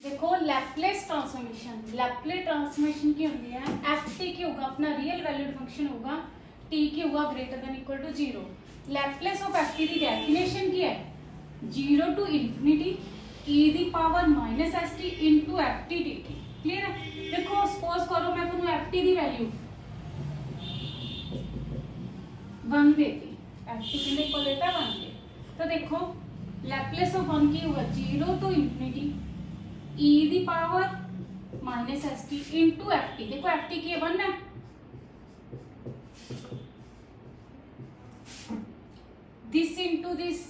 देखो Laplace transformation की होती है एफ टी की होगा अपना रियल वैल्यूड फंक्शन होगा टी की होगा greater than equal to zero. Laplace of f t की डेफिनेशन की है zero to infinity e the power minus s t into f t d t. Clear है। देखो सपोज करो मैं तुम्हें एफ टी की वैल्यू 1 देती, एफ टी कितने को देता है 1 दे, तो देखो लैपलेस ऑफ 1 की होगा zero to infinity e the power minus s t into f t. देखो एफ टी की 1 है, this into this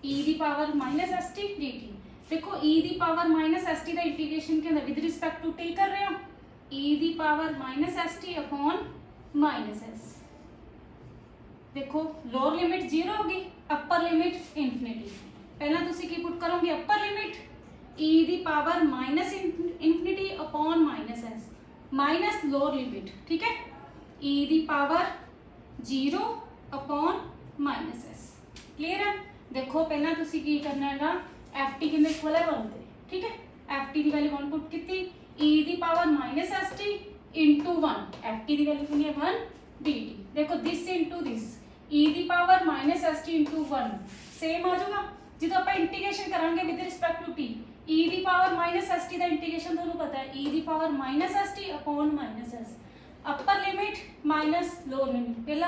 e the power minus s t d t. देखो ई दी पावर माइनस एस टी का integration के अंदर with respect to t कर रहे हो, ई दी power minus s t upon minus s. देखो लोअर लिमिट 0 होगी, upper limit infinity. पहला तुसी की पुट करोगे अपर लिमिट ई दी power minus infinity upon minus s minus lower limit, ठीक है, ई दी power 0 upon minus s. Clear है। देखो पहला तुसी की करना है एफ टी कितने इक्वल है 1 दे, ठीक है, एफ टी की वैल्यू 1 पुट की ई दी power minus s t into 1, f t की वैल्यू कितनी है 1 डी टी। देखो this into this e the power minus s t into 1 same आ जाएगा। जो आप इंटीग्रेशन करांगे with respect to t, e the power minus s t का इंटीग्रेशन दोनों पता है, ई दी power minus s t upon minus S, upper limit minus lower limit. पहला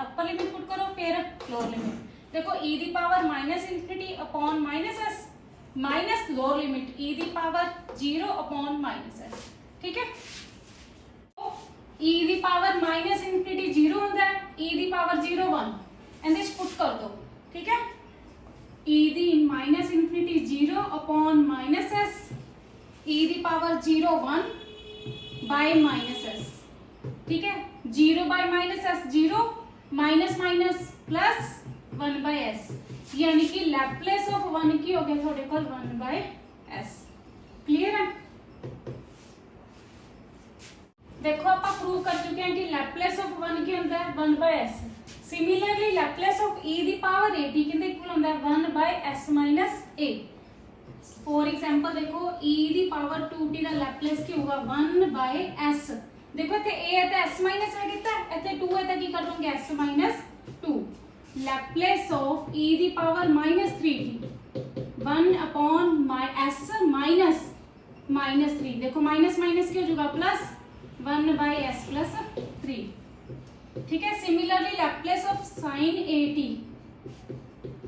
अपर लिमिट पुट करो फिर लोअर लिमिट। देखो ई दी power minus infinity upon minus s minus lower limit e दी power 0 upon minus s, ठीक है। E दी power minus infinity 0 होता है, e the power 0 1 and this put कर दो, ठीक है, e the minus infinity 0 upon minus s e the power 0 1 by minus s, ठीक है, 0 bye minus S 0 minus minus plus 1 by S, यानी कि लैपलेस ऑफ 1 की हो गया थोड़े को 1 बाय एस। क्लियर है। देखो आप प्रूव कर चुके हैं कि लैपलेस ऑफ 1 के अंदर 1 by S. Similarly Laplace of E the power a T के इक्वल होता है 1 by S minus A. For example देखो ई दी पावर 2t का लैपलेस की होगा 1 बाय एस। देखो इथे a है तो s माइनस है कितना, इथे 2 है तो की कर दूंगे s minus 2। Laplace of e the power minus 3t 1 upon s minus minus 3। देखो माइनस माइनस क्या हो जाएगा प्लस 1 बाय s प्लस 3, ठीक है। Similarly Laplace of sine a t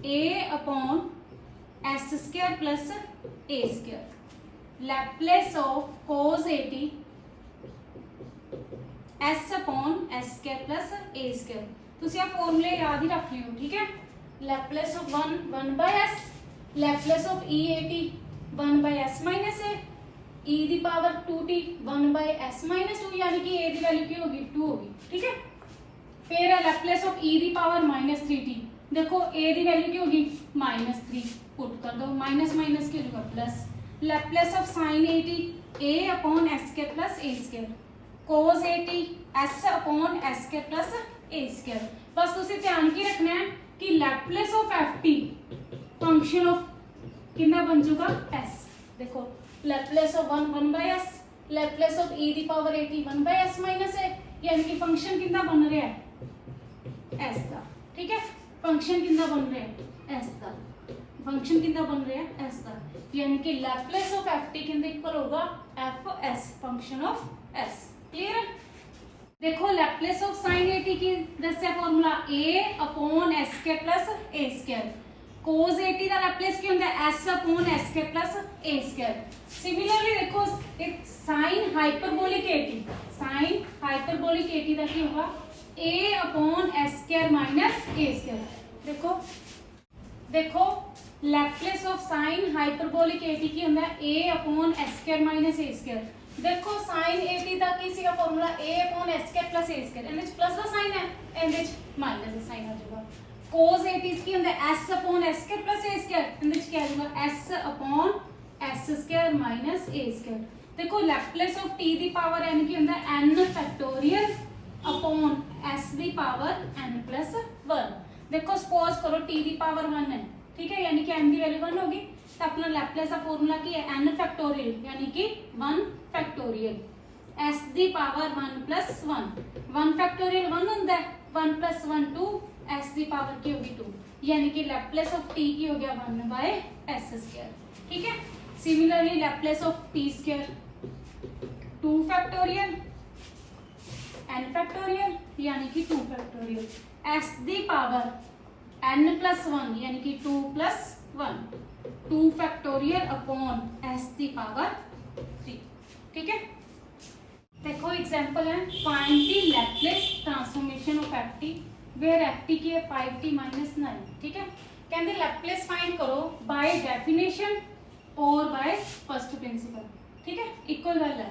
a upon s square plus a square. Laplace of cos a t s upon s square plus a square. तुसी आ फॉर्मूले याद ही रख लियो, ठीक है। Laplace of 1 by s, Laplace of e a t 1 by s minus a, e the power 2t 1 by s minus 2, यानी कि a दी वैल्यू की होगी 2 होगी, ठीक है। फिर है Laplace of e the power minus 3t। देखो a दी वैल्यू की होगी माइनस 3, पुट कर दो, माइनस माइनस की होगा plus. Laplace of sine a t a upon s square plus a square, cos a t s upon s square plus a square. बस तुसी ध्यान की रखना है कि Laplace of f t function of कितना बन जाएगा s। देखो Laplace of 1 by s, Laplace of e the power a t 1 by s minus है, यानी कि फंक्शन कितना बन रहा है s का, ठीक है। फंक्शन कितना बन रहा है s का, फंक्शन कितना बन रहा है s का, यानी कि लैपलेस ऑफ एफ टी कितना इक्वल होगा F S function of s। Clear है। देखो Laplace of sine a t की दस्या formula a upon s square plus a square, cos a t का लैपलेस क्या होता है s upon s square plus a square. Similarly देखो एक sign hyperbolic a T, sign hyperbolic a t का क्या होगा a upon s square minus a square. देखो देखो Laplace of sine hyperbolic a t की होता है a upon s square minus a square. देखो साइन ए टी का किसी का formula a upon s square plus a square, and plus the sine है एंड माइनस द साइन आ जाएगा। cos ए टी की होता है s upon s square plus a square, and क्या आ जाएगा s upon s square minus a square. देखो Laplace of t the power n की होता है n फैक्टोरियल अपॉन s दी पावर n प्लस 1। देखो सपोज करो t दी पावर 1 है, ठीक है, यानी कि n की वैल्यू 1 होगी, तो अपना लैपलेस का फॉर्मूला की है n फैक्टोरियल यानी कि 1 factorial s the power 1 plus 1 1 factorial 1 होता है 1 प्लस 1 2 s दी पावर की होगी 2 यानी कि लैपलेस ऑफ t की हो गया 1 बाय s स्क्वायर। ठीक है, similarly Laplace of t square 2 factorial n factorial यानी कि 2 फैक्टोरियल s दी पावर n प्लस 1 यानी कि 2 प्लस 1 2 फैक्टोरियल अपॉन s दी पावर 3। ठीक है, देखो एग्जांपल है find the Laplace transformation of ft where ft की है 5t - 9। ठीक है, कहते लैपलेस फाइंड करो बाय डेफिनेशन और बाय फर्स्ट प्रिंसिपल। ठीक है, इक्वल गल है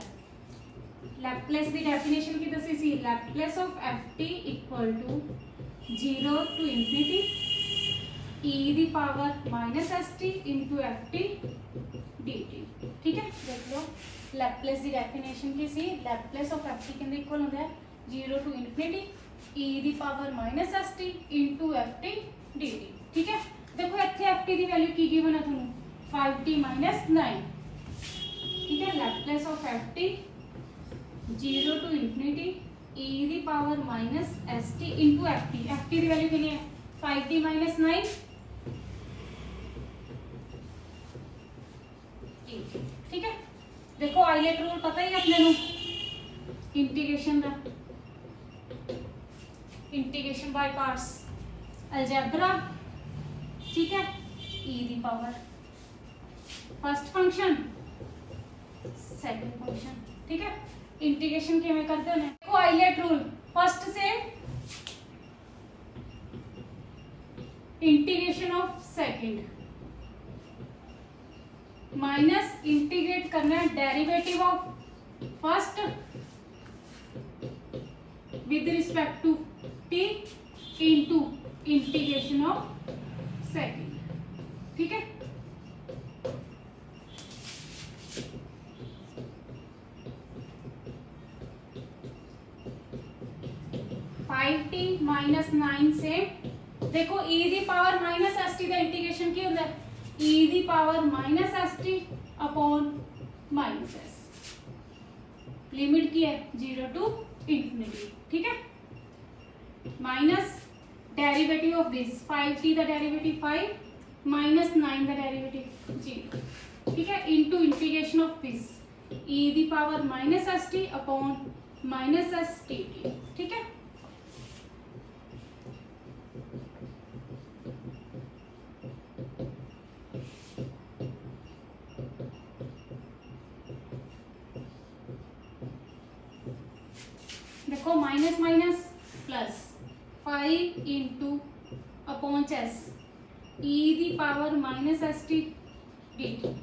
लैपलेस दी डेफिनेशन की दसी सी Laplace of ft equal to 0 to infinity e the power minus st into ft dt। ठीक है, देख लो लैपलेस दी डेफिनेशन की सी लैपलेस ऑफ ft के इक्वल होता है 0 to infinity e the power minus st into ft dt। ठीक है, देखो इत्थे ft दी वैल्यू की गिवन है ਤੁਹਾਨੂੰ 5t - 9। ठीक है, Laplace of ft 0 to infinity e the power minus st into ft दी वैल्यू कितनी है 5t - 9। ठीक है, देखो आइलेट रूल पता ही अपने नु इंटीग्रेशन का इंटीग्रेशन बाय पार्ट्स अलजेब्रा। ठीक है, e दी power first function second function. ठीक है, इंटीग्रेशन किवें करते हैं देखो आइलेट रूल फर्स्ट से integration of second minus integrate करना है derivative of first with respect to t into integration of second. ठीक है, t - 9 से देखो e दी पावर माइनस st का इंटीग्रेशन की होता है e दी power minus st upon minus s limit की है 0 टू इंफिनिटी। ठीक है, minus derivative of this 5t का डेरिवेटिव 5 माइनस 9 का डेरिवेटिव 0। ठीक है, into integration of this e the power minus st upon minus s dt। ठीक है, देखो minus minus plus 5 into upon s e दी power minus s t d t.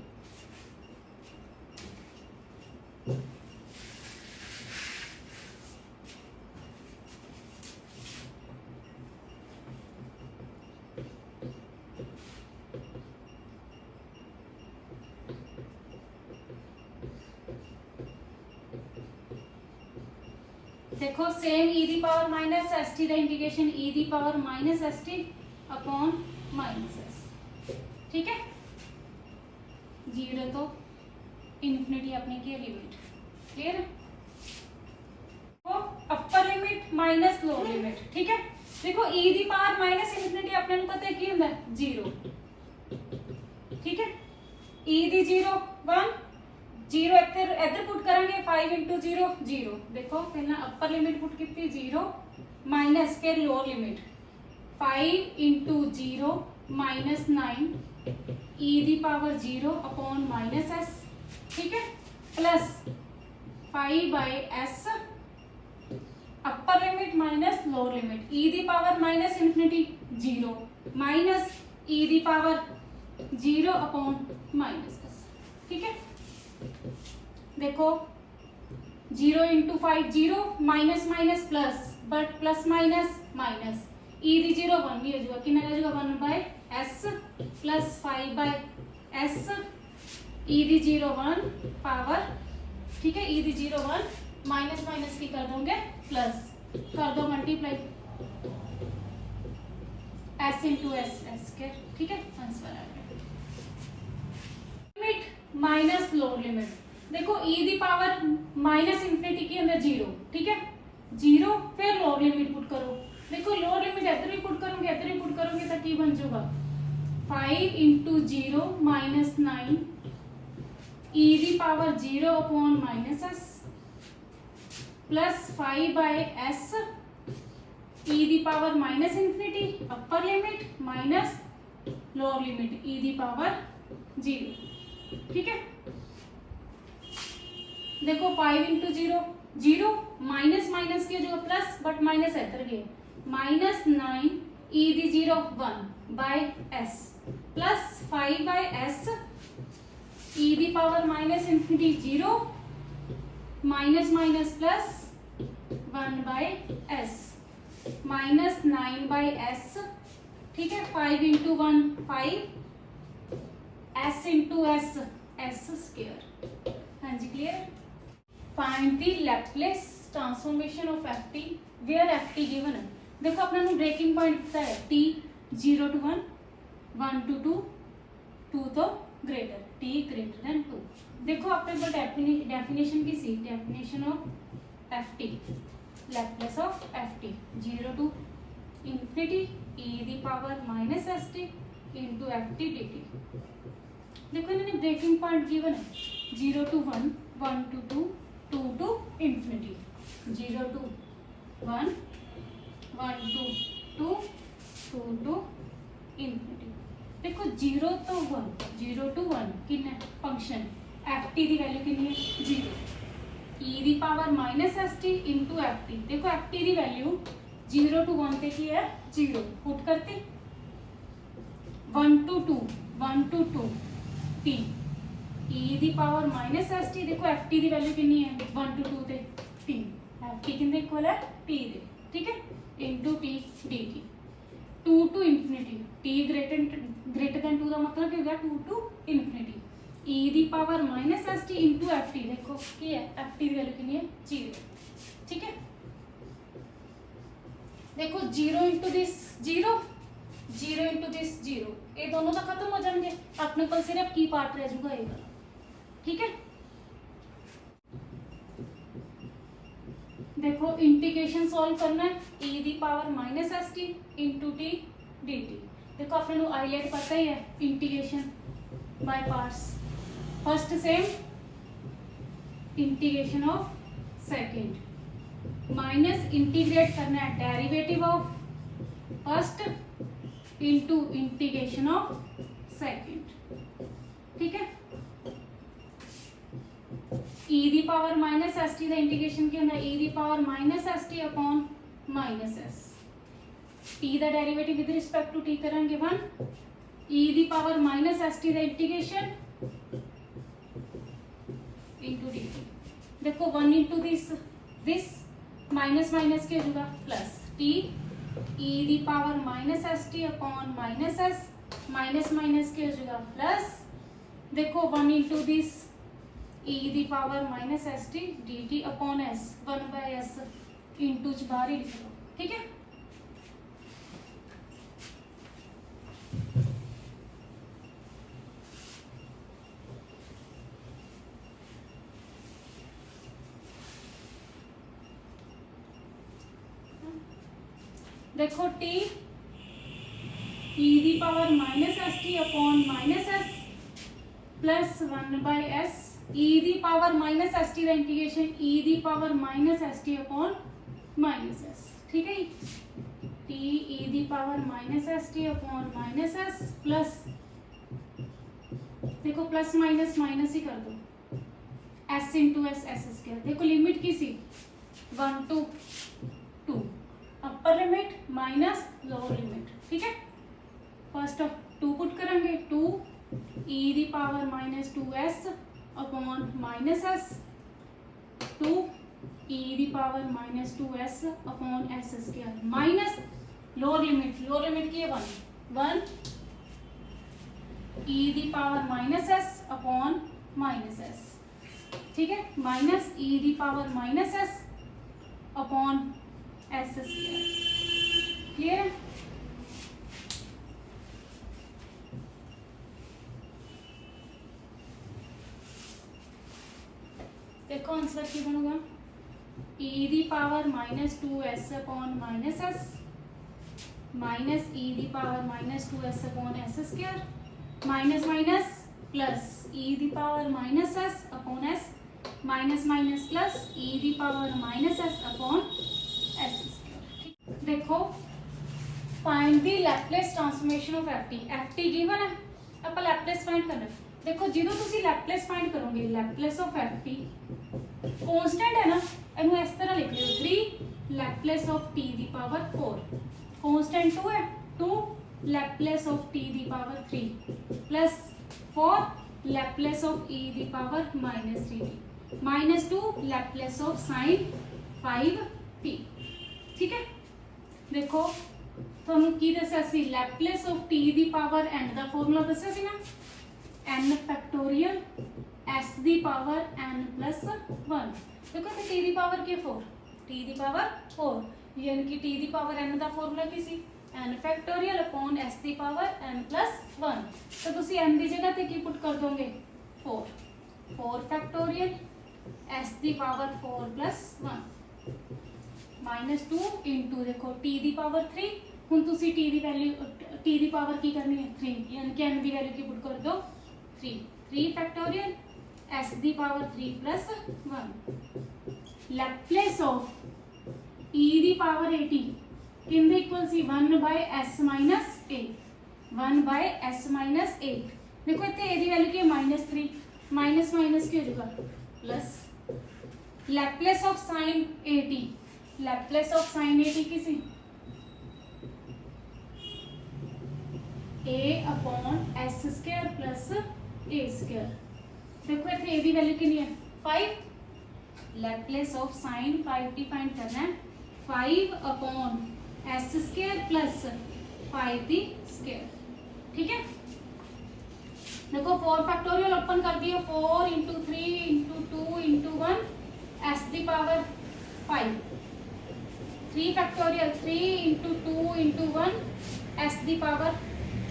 देखो same e दी power minus s t का integration e दी power minus s t upon minus s. ठीक है, 0 तो infinity अपनी की लिमिट क्लियर है, वो अपर limit minus lower limit. ठीक है, देखो e दी पावर माइनस इन्फिनिटी अपने को पता है की ਹੁੰਦਾ 0। ठीक है, e दी 0 1 0 इधर पुट करेंगे 5 इंटू 0 0। देखो पहला अपर लिमिट पुट की 0 माइनस फिर lower limit 5 into 0 minus 9 e दी पावर 0 अपॉन माइनस एस। ठीक है, plus 5 by S upper limit minus lower limit e the power minus infinity 0 minus e the power 0 upon minus s. ठीक है, देखो 0 into 5 0 minus minus plus but plus minus minus e the 0 1 भी हो जाएगा कि रह जाएगा 1 by s plus 5 by s e the 0 1 power. ठीक है, e दी 0 1 माइनस माइनस की कर दोगे प्लस कर दो multiply s into s S के। ठीक है, आंसर आ गया। माइनस लोअर लिमिट, देखो e दी पावर माइनस इंफिनिटी के अंदर 0, ठीक है 0, फिर लोअर लिमिट पुट करो, देखो लोअर लिमिट इधर भी पुट करोगे इधर भी पुट करोगे तो की बन जाएगा 5 into 0 minus 9 e the power 0 upon minus s plus 5 by s e the power minus infinity upper limit minus lower limit e the power 0, ठीक है। देखो 5 इंटू 0 0 माइनस माइनस के जो प्लस बट माइनस इधर गए minus 9 e the 0 1 by s plus 5 by s e the power minus infinity 0 minus minus plus 1 by s minus 9 by s, ठीक है 5 into 1 5 s into s s square. हाँ जी clear. Find the Laplace transformation of ft where ft given है, देखो अपना breaking point पता है t 0 to 1 1 to 2 2 तो ग्रेटर t ग्रेटर देन 2, देखो अपने को डेफिनेशन की सी definition of ft Laplace of ft 0 to infinity e the power minus st into ft dt, देखो इन्होंने ब्रेकिंग पॉइंट गिवन है 0 to 1 1 to 2 2 to infinity 0 to 1 1 to 2 2 to infinity, देखो 0 तो 1 0 to 1 किन्ना फंक्शन ft दी value कितनी है 0 e दी power minus st into ft, देखो ft दी वैल्यू 0 to 1 पे की है 0 पुट करते 1 to 2 1 to 2 t e the power minus st, देखो ft दी वैल्यू कितनी है 1 to 2 ते t ft कितने इक्वल है t दे, ठीक है into t dt 2 to infinity t greater than 2 का मतलब क्या होगा 2 to infinity e the power minus st into ft, देखो क्या है ft दी वैल्यू कितनी है 0, ठीक है देखो 0 इंटू दिस 0 0 इंटू दिस 0, ये दोनों तो खत्म हो जाएंगे, अपने को सिर्फ की पार्ट रह जाएगा ये वाला, ठीक है। देखो इंटीग्रेशन सॉल्व करना है e दी power minus st into t dt, देखो अपने को आईलेट पता ही है integration by parts, first same integration of second minus integrate करना है derivative of first into integration of second, ठीक है e दी पावर माइनस एस टी का इंटीग्रेशन क्या होना e दी power minus s t upon minus s, t का derivative with respect to t करेंगे 1 e दी power minus s t का integration into dt, देखो 1 into this minus minus के होगा plus t e दी power minus s t upon minus s minus minus के होगा plus, देखो 1 into this e the power minus s t d T upon S 1 by S into बाहर ही लिख लो, ठीक है देखो t e the power minus s t upon minus s plus 1 by S e the power minus s t का integration e दी power minus s t upon minus s, ठीक है t e दी power minus s t upon minus s plus, देखो plus minus minus ही कर दो s into s s square, देखो limit की सी 1 to 2 upper limit minus lower limit, ठीक है फर्स्ट ऑफ 2 पुट करेंगे 2 e दी power minus 2s upon minus S 2 e दी power minus 2s upon S square minus lower limit की है 1 e दी power minus S upon minus s, ठीक है minus e दी power minus S upon S square, clear है देखो answer की बनूगा e the power -2s upon -s minus e the power -2s upon s square minus minus plus e the power -s upon s minus minus plus e the power -s upon s square. देखो find the Laplace transformation of ft given है, ਆਪਾਂ Laplace find करना है। देखो ਜਦੋਂ ਤੁਸੀਂ Laplace find करोगे Laplace of ft constant है ना, ਇਹਨੂੰ ਇਸ ਤਰ੍ਹਾਂ ਲਿਖ ਲਿਓ 3 Laplace of t the power 4 constant 2 है 2 Laplace of t the power 3 plus 4 Laplace of e the power -3t minus 2 Laplace of sine 5t। ठीक है, देखो ਤੁਹਾਨੂੰ ਕੀ ਦੱਸਿਆ ਸੀ Laplace of t the power n ਦਾ ਫਾਰਮੂਲਾ ਦੱਸਿਆ ਸੀ ਨਾ n फैक्टोरियल s दी पावर n प्लस 1। देखो इतने t दी पावर के 4 t दी पावर 4 यानी कि t दी पावर n ਦਾ ਫਾਰਮੂਲਾ ਕੀ ਸੀ n फैक्टोरियल अपॉन s दी पावर n प्लस 1। तो ਤੁਸੀਂ n ਦੀ ਜਗ੍ਹਾ ਤੇ ਕੀ ਪੁੱਟ ਕਰ ਦੋਗੇ 4 फैक्टोरियल s दी पावर 4 प्लस 1 माइनस 2 इंटू देखो t दी पावर 3 ਹੁਣ ਤੁਸੀਂ t ਦੀ ਵੈਲਿਊ t ਦੀ ਪਾਵਰ ਕੀ ਕਰਨੀ ਹੈ 3 यानी कि n ਦੀ ਵੈਲਿਊ ਕੀ ਪੁੱਟ ਕਰ ਦੋ 3 factorial s the power 3 plus 1 Laplace of e the power 80 किंदे इक्वल सी 1 by s minus 8 1 by s minus 8। देखो इतने a दी वैल्यू की -3 माइनस माइनस की हो जाएगा plus Laplace of sign 80 Laplace of sign 80 किसी a upon s square plus a square. देखो इतने a दी वैल्यू कितनी है 5 Laplace of sine 5t find करना है 5 upon s square plus 5t square. ठीक है, देखो 4 फैक्टोरियल ओपन कर दियो 4 into 3 into 2 into 1 s the power 5 3 factorial 3 into 2 into 1 s the power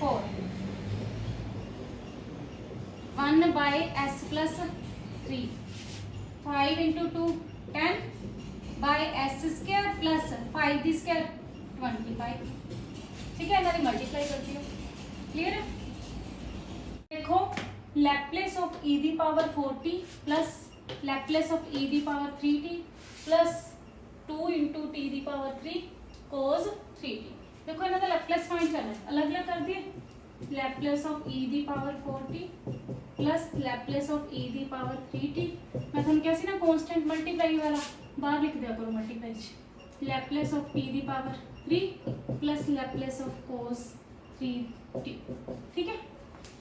4 1 by s plus 3 5 into 2 10 by s square plus 5 दी square 25। ठीक है, इन्हें मल्टीप्लाई कर दियो क्लियर है। देखो Laplace of e the power 4t plus Laplace of e the power 3t plus 2 into t the power 3 cos 3t। देखो इन्हें लैपलेस फाइंड करना है, अलग अलग कर दिए Laplace of e the power 4t plus Laplace of e the power 3t। मैं थोड़ा क्या सी ना कांस्टेंट मल्टीप्लाई वाला बाहर लिख दिया करो multiply Laplace of t the power 3 plus Laplace of cos 3t। ठीक है,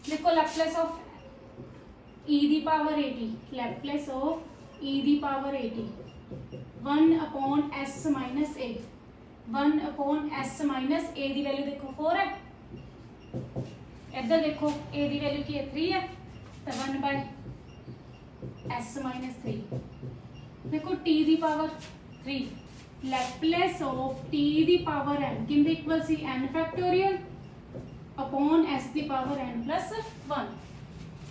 देखो Laplace of e the power 80 Laplace of e the power 80 1 upon s minus 8 1 upon s minus a the value देखो 4 है, इधर देखो a दी वैल्यू की है 3 है तो 1 बाय s माइनस 3। देखो t the power 3 Laplace of t the power n किंदे इक्वल सी n फैक्टोरियल अपॉन s दी power n plus 1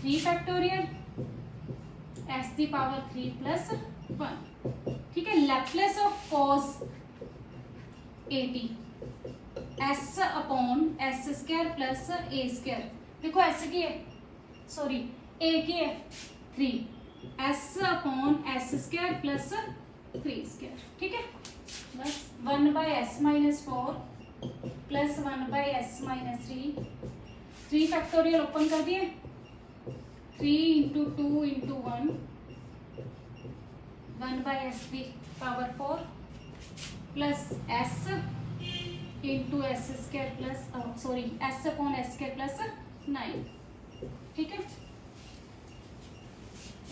3 factorial s दी पावर 3 प्लस 1। ठीक है, Laplace of cos 80 s upon s square plus a square. देखो s की है sorry a की है 3 s upon s square plus 3 square. ठीक है, बस 1 by s minus 4 plus 1 by s minus 3 factorial open कर दिए 3 into 2 into 1 by s the power 4 plus s into s square plus sorry s upon s square plus 9। ठीक है,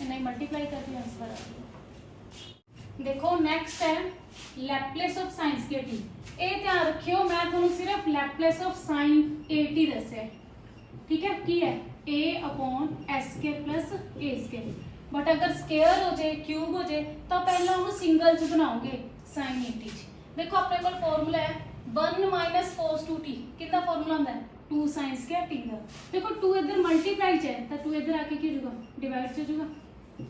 इन्हें multiply कर दिया आंसर आ गया। देखो नेक्स्ट है Laplace of sine square t। ये ध्यान रखियो मैं थोड़ा सिर्फ लैपलेस ऑफ साइन 80 दसे। ठीक है, की है a upon s square plus a square, but अगर स्क्वायर हो जाए क्यूब हो जाए तो पहला उन्होंने सिंगल च बनाओगे साइन 80। देखो अपने को फॉर्मूला है 1 माइनस cos 2t कितना फॉर्मूला होता है 2 साइन स्क्वायर t का। देखो 2 इधर मल्टीप्लाई च है तो 2 इधर आके की हो जाएगा डिवाइड हो जाएगा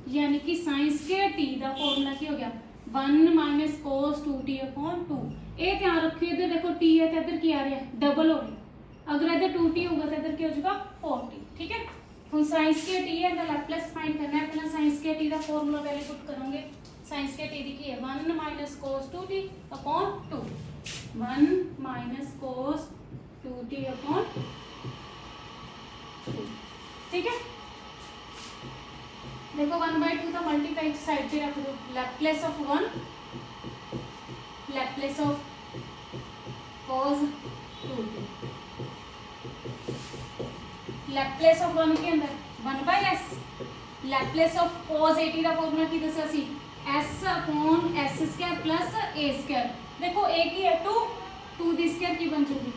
यानी कि साइन स्क्वायर टी का फॉर्मूला की हो गया 1 माइनस cos 2t अपॉन 2। ये ध्यान रखियो, इधर देखो t है तो इधर की आ रहा है डबल हो रहा। अगर इधर 2t होगा तो इधर क्या हो जाएगा 4t। ठीक है, हम साइन स्क्वायर टी है तो लैप्लस फाइंड करना है। पहले साइन स्क्वायर टी का फॉर्मूला पहले पुट करोगे। साइन स्क्वायर टी की है 1 minus cos 2t upon 2। 1 minus cos 2t upon 2। ठीक है, देखो 1/2 का मल्टीप्लाई साइड पे रख दो। Laplace of 1 Laplace of cos 2t, Laplace of 1 के अंदर 1/s, लैप्लेस ऑफ cos 80 का फॉर्मूला की दसा सी s upon s square plus a square. देखो a की है 2 2 दी स्क्वायर की बन चुकी